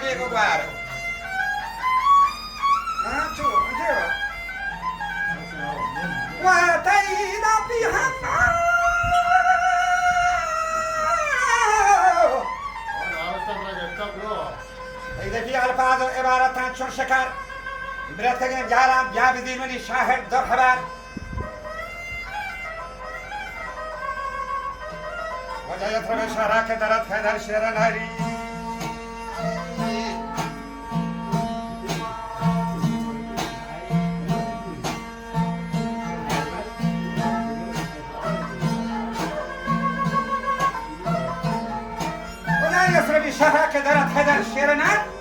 dico guarda. Ancio, ancio. واتينا بها إذا في ألفاظ عبارة شر شكر برتقين جالام بيا بدينوني شاهد در حبار وجا يطرق شراك درت خيدر شير ناري يسربي شهرك درت خيدر شير نار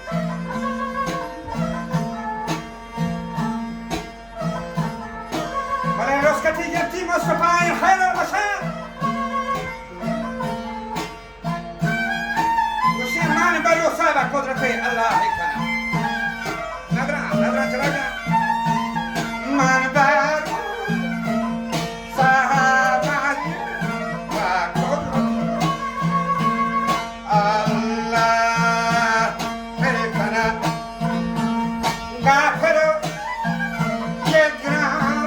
رسكتي جبتي مصطفى خير البشر وشير ماني بلو صاحب قدرتي الله يكنا نظرة رجع من بلو صاحب وقدرتي الله يكنا غافر يقرأ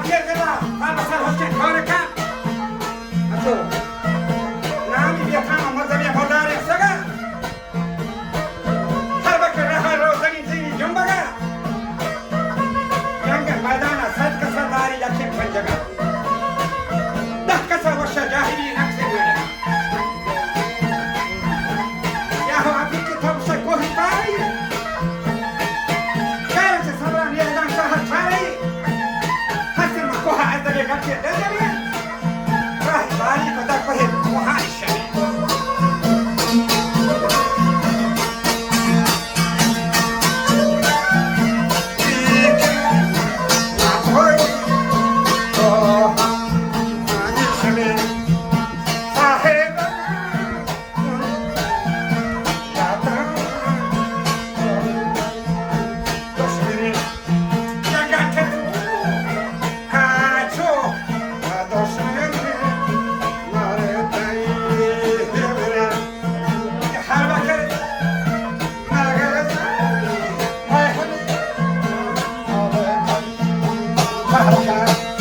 Afiyet Allah. Albasar hoş geldin. Harika. Ato. Nami bir tamam mazhabi hodari saga. Her bakır raha rozani zini jumbaga. Yanga maydana sad kasa dari yakin panjaga. Dah kasa vasha jahili nakse böyle. Yahu abi ki tavşa kohi pai. Kaya se sabran yerden şahar çareyi. Hasil ma koha azdabe garke dezeriye. Rahi bari kadar kohi koha işemi. Thank you.